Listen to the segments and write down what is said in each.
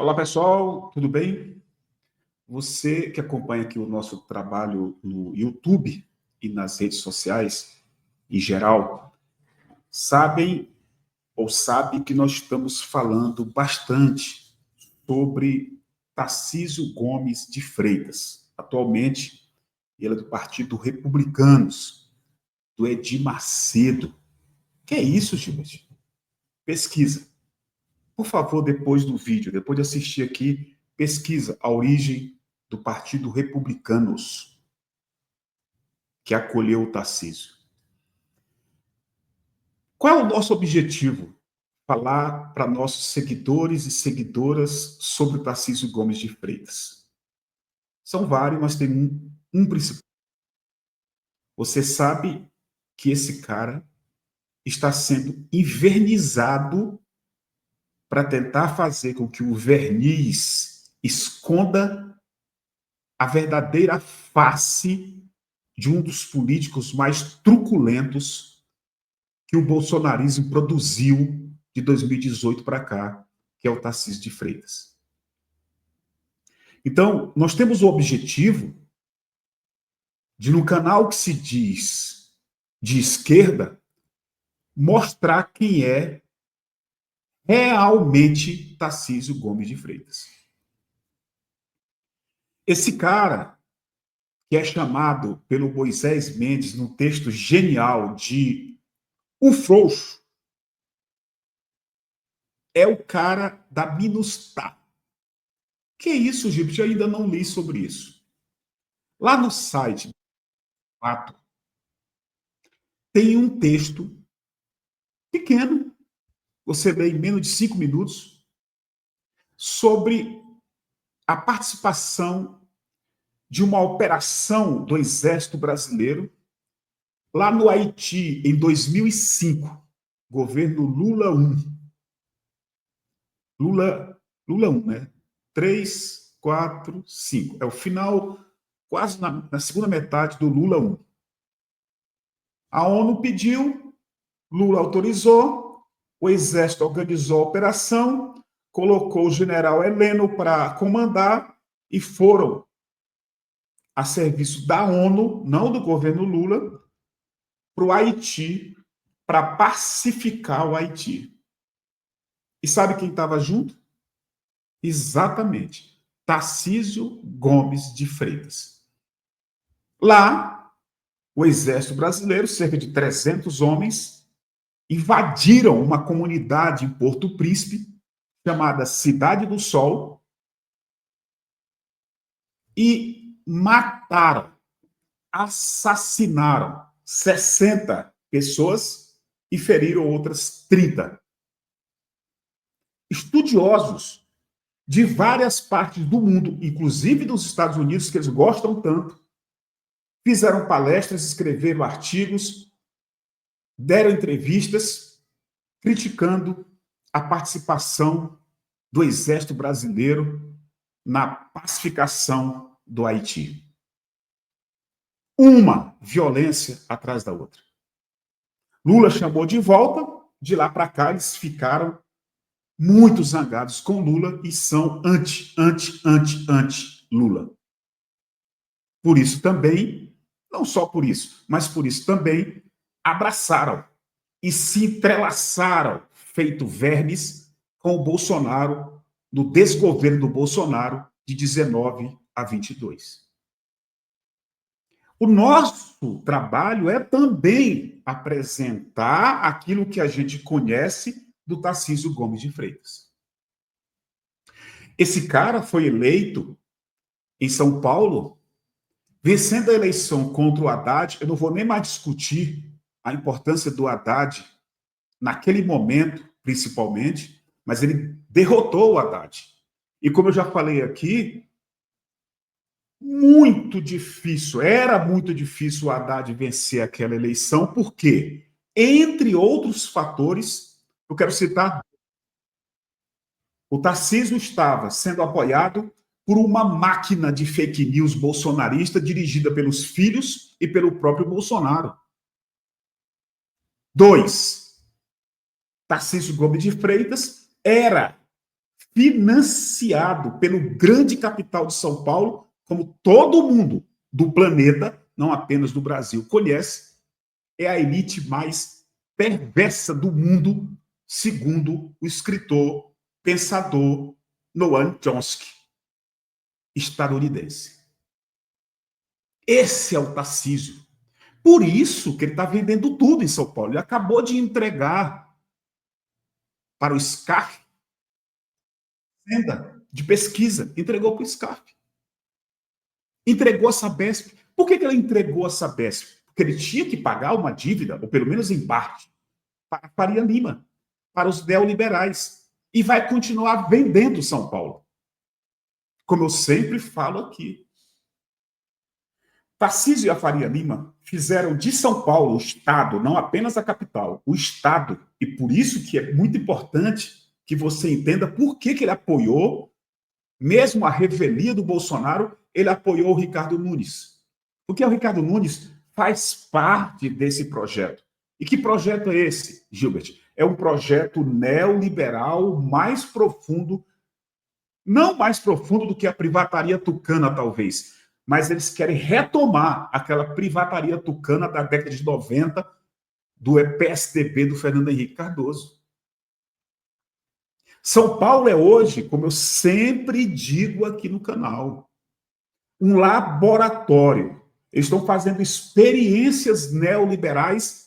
Olá, pessoal, tudo bem? Você que acompanha aqui o nosso trabalho no YouTube e nas redes sociais, em geral, sabem ou sabe que nós estamos falando bastante sobre Tarcísio Gomes de Freitas. Atualmente, ele é do Partido Republicanos, do Edir Macedo. Que é isso, gente? Pesquisa. Por favor, depois do vídeo, depois de assistir aqui, pesquisa a origem do Partido Republicanos, que acolheu o Tarcísio. Qual é o nosso objetivo? Falar para nossos seguidores e seguidoras sobre o Tarcísio Gomes de Freitas. São vários, mas tem um principal. Você sabe que esse cara está sendo invernizado para tentar fazer com que o verniz esconda a verdadeira face de um dos políticos mais truculentos que o bolsonarismo produziu de 2018 para cá, que é o Tarcísio de Freitas. Então, nós temos o objetivo de, no canal que se diz de esquerda, mostrar quem é realmente Tarcísio Gomes de Freitas. Esse cara, que é chamado pelo Moisés Mendes, num texto genial de O Frouxo, é o cara da Minustah. Que é isso, gente? Eu ainda não li sobre isso. Lá no site tem um texto pequeno, você lê em menos de 5 minutos, sobre a participação de uma operação do Exército Brasileiro lá no Haiti, em 2005, governo Lula 1. Lula 1, né? 3, 4, 5. É o final, quase na segunda metade do Lula 1. A ONU pediu, Lula autorizou, o Exército organizou a operação, colocou o general Heleno para comandar e foram a serviço da ONU, não do governo Lula, para o Haiti, para pacificar o Haiti. E sabe quem estava junto? Exatamente, Tarcísio Gomes de Freitas. Lá, o Exército Brasileiro, cerca de 300 homens, invadiram uma comunidade em Porto Príncipe, chamada Cidade do Sol, e mataram, assassinaram 60 pessoas e feriram outras 30. Estudiosos de várias partes do mundo, inclusive dos Estados Unidos, que eles gostam tanto, fizeram palestras, escreveram artigos, deram entrevistas criticando a participação do Exército Brasileiro na pacificação do Haiti. Uma violência atrás da outra. Lula chamou de volta, de lá para cá eles ficaram muito zangados com Lula e são anti-Lula. Por isso também, não só por isso, mas por isso também abraçaram e se entrelaçaram, feito vermes, com o Bolsonaro, no desgoverno do Bolsonaro, de 19 a 22. O nosso trabalho é também apresentar aquilo que a gente conhece do Tarcísio Gomes de Freitas. Esse cara foi eleito em São Paulo, vencendo a eleição contra o Haddad. Eu não vou nem mais discutir a importância do Haddad naquele momento, principalmente, mas ele derrotou o Haddad. E como eu já falei aqui, era muito difícil o Haddad vencer aquela eleição, porque, entre outros fatores, eu quero citar, o Tarcísio estava sendo apoiado por uma máquina de fake news bolsonarista dirigida pelos filhos e pelo próprio Bolsonaro. 2, Tarcísio Gomes de Freitas era financiado pelo grande capital de São Paulo, como todo mundo do planeta, não apenas do Brasil, conhece, é a elite mais perversa do mundo, segundo o escritor, pensador Noam Chomsky, estadunidense. Esse é o Tarcísio. Por isso que ele está vendendo tudo em São Paulo. Ele acabou de entregar para o SCAF venda de pesquisa, entregou para o SCAF. Entregou a Sabesp. Por que ele entregou a Sabesp? Porque ele tinha que pagar uma dívida, ou pelo menos em parte, para a Faria Lima, para os neoliberais. E vai continuar vendendo São Paulo. Como eu sempre falo aqui. Tarcísio e a Faria Lima fizeram de São Paulo o Estado, não apenas a capital, o Estado. E por isso que é muito importante que você entenda por que ele apoiou, mesmo a revelia do Bolsonaro, ele apoiou o Ricardo Nunes. Porque o Ricardo Nunes faz parte desse projeto. E que projeto é esse, Gilbert? É um projeto neoliberal mais profundo, não mais profundo do que a privataria tucana, talvez, mas eles querem retomar aquela privataria tucana da década de 90 do PSDB do Fernando Henrique Cardoso. São Paulo é hoje, como eu sempre digo aqui no canal, um laboratório. Eles estão fazendo experiências neoliberais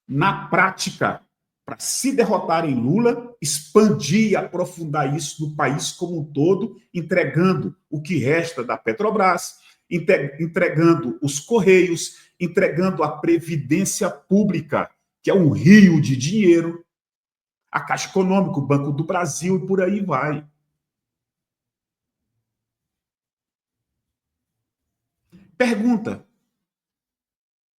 na prática, para se derrotarem Lula, expandir e aprofundar isso no país como um todo, entregando o que resta da Petrobras, entregando os Correios, entregando a Previdência Pública, que é um rio de dinheiro, a Caixa Econômica, o Banco do Brasil e por aí vai. Pergunta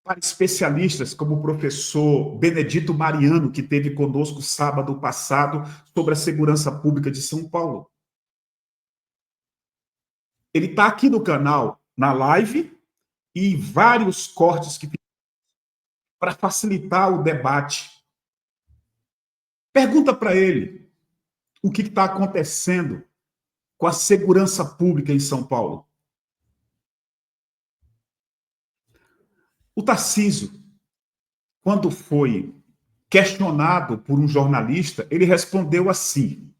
para especialistas como o professor Benedito Mariano, que esteve conosco sábado passado, sobre a segurança pública de São Paulo. Ele está aqui no canal, na live, e vários cortes que para facilitar o debate. Pergunta para ele o que está acontecendo com a segurança pública em São Paulo. O Tarcísio, quando foi questionado por um jornalista, ele respondeu assim: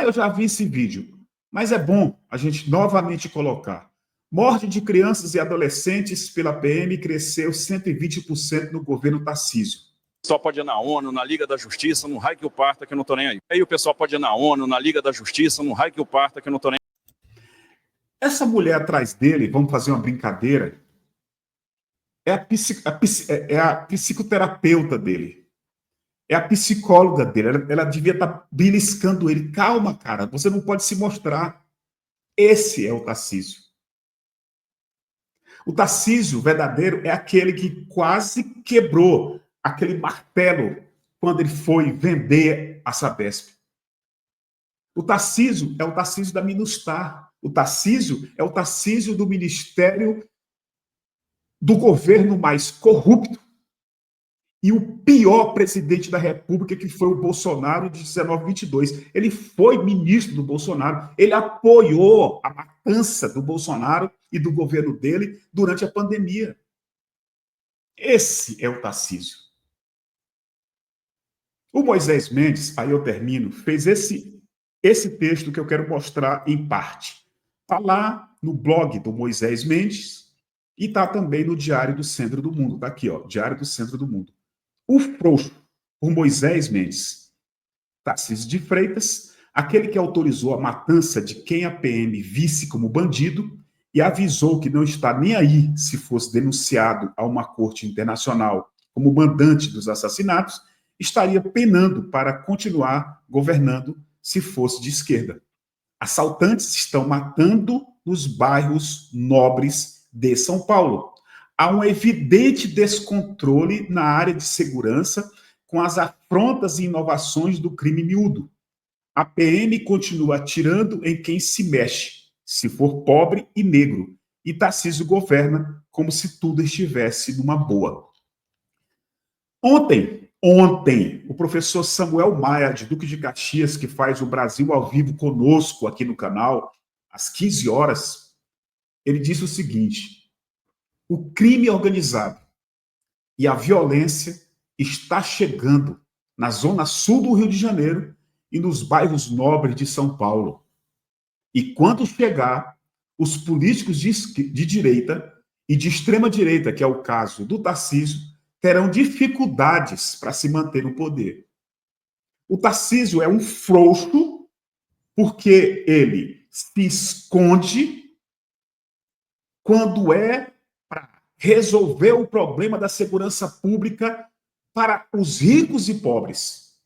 eu já vi esse vídeo, mas é bom a gente novamente colocar. Morte de crianças e adolescentes pela PM cresceu 120% no governo Tarcísio. O pessoal pode ir na ONU, na Liga da Justiça, no raio que o parta, que eu não tô nem aí. Aí o pessoal pode ir na ONU, na Liga da Justiça, no raio que o parta, que eu não tô nem aí. Essa mulher atrás dele, vamos fazer uma brincadeira, é a psicoterapeuta dele. É a psicóloga dele. Ela devia estar beliscando ele. Calma, cara, você não pode se mostrar. Esse é o Tarcísio. O Tarcísio verdadeiro é aquele que quase quebrou aquele martelo quando ele foi vender a Sabesp. O Tarcísio é o Tarcísio da Minustar. O Tarcísio é o Tarcísio do Ministério do governo mais corrupto e o pior presidente da República, que foi o Bolsonaro de 1922. Ele foi ministro do Bolsonaro, ele apoiou a matança do Bolsonaro e do governo dele durante a pandemia. Esse é o Tarcísio. O Moisés Mendes, aí eu termino, fez esse texto que eu quero mostrar em parte. Está lá no blog do Moisés Mendes e está também no Diário do Centro do Mundo. Está aqui, ó, Diário do Centro do Mundo. O frouxo, por Moisés Mendes, Tarcísio de Freitas, aquele que autorizou a matança de quem a PM visse como bandido e avisou que não está nem aí se fosse denunciado a uma corte internacional como mandante dos assassinatos, estaria penando para continuar governando se fosse de esquerda. Assaltantes estão matando nos bairros nobres de São Paulo. Há um evidente descontrole na área de segurança com as afrontas e inovações do crime miúdo. A PM continua atirando em quem se mexe, se for pobre e negro, e Tarcísio governa como se tudo estivesse numa boa. Ontem, Ontem, o professor Samuel Maia, de Duque de Caxias, que faz o Brasil ao vivo conosco aqui no canal, às 15 horas, ele disse o seguinte: o crime organizado e a violência está chegando na zona sul do Rio de Janeiro e nos bairros nobres de São Paulo. E quando chegar, os políticos de direita e de extrema direita, que é o caso do Tarcísio, terão dificuldades para se manter no poder. O Tarcísio é um frouxo porque ele se esconde quando é para resolver o problema da segurança pública para os ricos e pobres.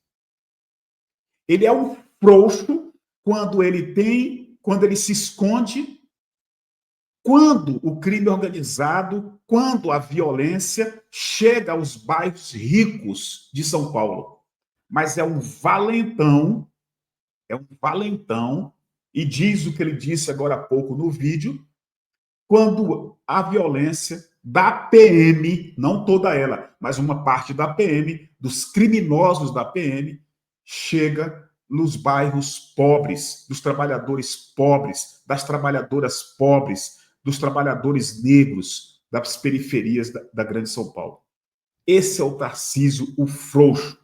Ele é um frouxo quando ele se esconde, quando o crime organizado, quando a violência chega aos bairros ricos de São Paulo. Mas é um valentão, e diz o que ele disse agora há pouco no vídeo, quando a violência da PM, não toda ela, mas uma parte da PM, dos criminosos da PM, chega nos bairros pobres, dos trabalhadores pobres, das trabalhadoras pobres, dos trabalhadores negros, das periferias da grande São Paulo. Esse é o Tarcísio, o frouxo,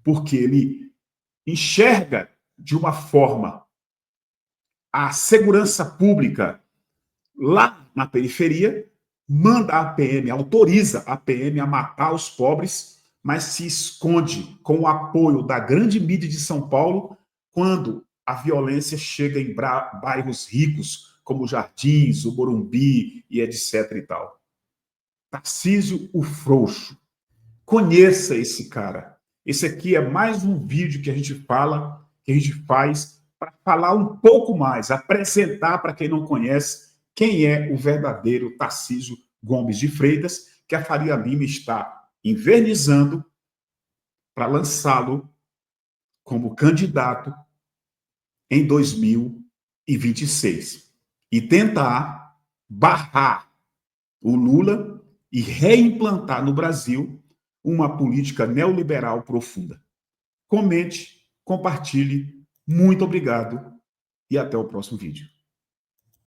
porque ele enxerga de uma forma a segurança pública lá na periferia, manda a PM, autoriza a PM a matar os pobres, mas se esconde com o apoio da grande mídia de São Paulo quando a violência chega em bairros ricos, como Jardins, o Morumbi e etc. e tal. Tarcísio, o frouxo. Conheça esse cara. Esse aqui é mais um vídeo que a gente faz para falar um pouco mais, apresentar para quem não conhece quem é o verdadeiro Tarcísio Gomes de Freitas, que a Faria Lima está invernizando para lançá-lo como candidato em 2026 e tentar barrar o Lula e reimplantar no Brasil uma política neoliberal profunda. Comente, compartilhe, muito obrigado e até o próximo vídeo.